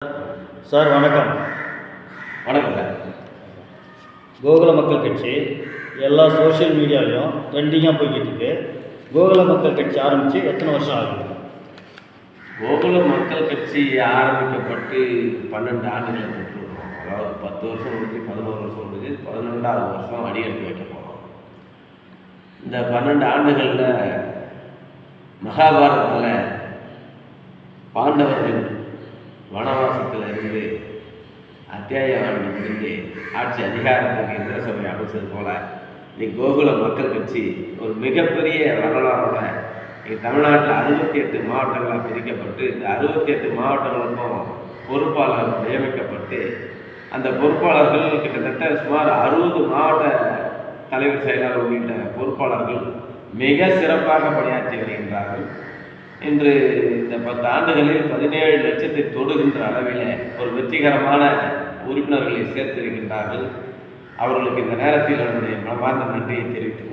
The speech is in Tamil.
சார் வணக்கம். வணக்கம் சார். கோகுல மக்கள் கட்சி எல்லா சோஷியல் மீடியாலையும் ட்ரெண்டிங்காக போய்கிட்டு இருக்கு. கோகுல மக்கள் கட்சி ஆரம்பித்து எத்தனை வருஷம் ஆகுது? கோகுல மக்கள் கட்சி ஆரம்பிக்கப்பட்டு 12 ஆண்டுகள் பெற்றிருக்கோம். அதாவது 10 வருஷம் முடிஞ்சு 11 வருஷம் முடிஞ்சு 12வது வருஷம் அடியெடுத்து வைக்க போகிறோம். இந்த 12 ஆண்டுகளில் மகாபாரதத்தில் பாண்டவர்கள் வனவாசத்தில் இருந்து அத்தியாயம் ஆண்டு முடிந்து ஆட்சி அதிகாரத்துக்கு இந்திர சபை அமைச்சது போல இன்னைக்கு கோகுல மக்கள் கட்சி ஒரு மிகப்பெரிய வரலாறோட தமிழ்நாட்டில் 68 மாவட்டங்களாக பிரிக்கப்பட்டு இந்த 68 மாவட்டங்களுக்கும் பொறுப்பாளர் நியமிக்கப்பட்டு அந்த பொறுப்பாளர்கள் கிட்டத்தட்ட சுமார் 60 மாவட்ட தலைவர் செயலாளர் உள்ளிட்ட பொறுப்பாளர்கள் மிக சிறப்பாக பணியாற்றி வருகின்றார்கள். இன்று இந்த 10 ஆண்டுகளில் 17 லட்சத்தை தொடுகின்ற அளவில் ஒரு வெற்றிகரமான உறுப்பினர்களை சேர்த்திருக்கின்றார்கள். அவர்களுக்கு இந்த நேரத்தில் என்னுடைய மனமார்ந்த நன்றியை தெரிவித்துக்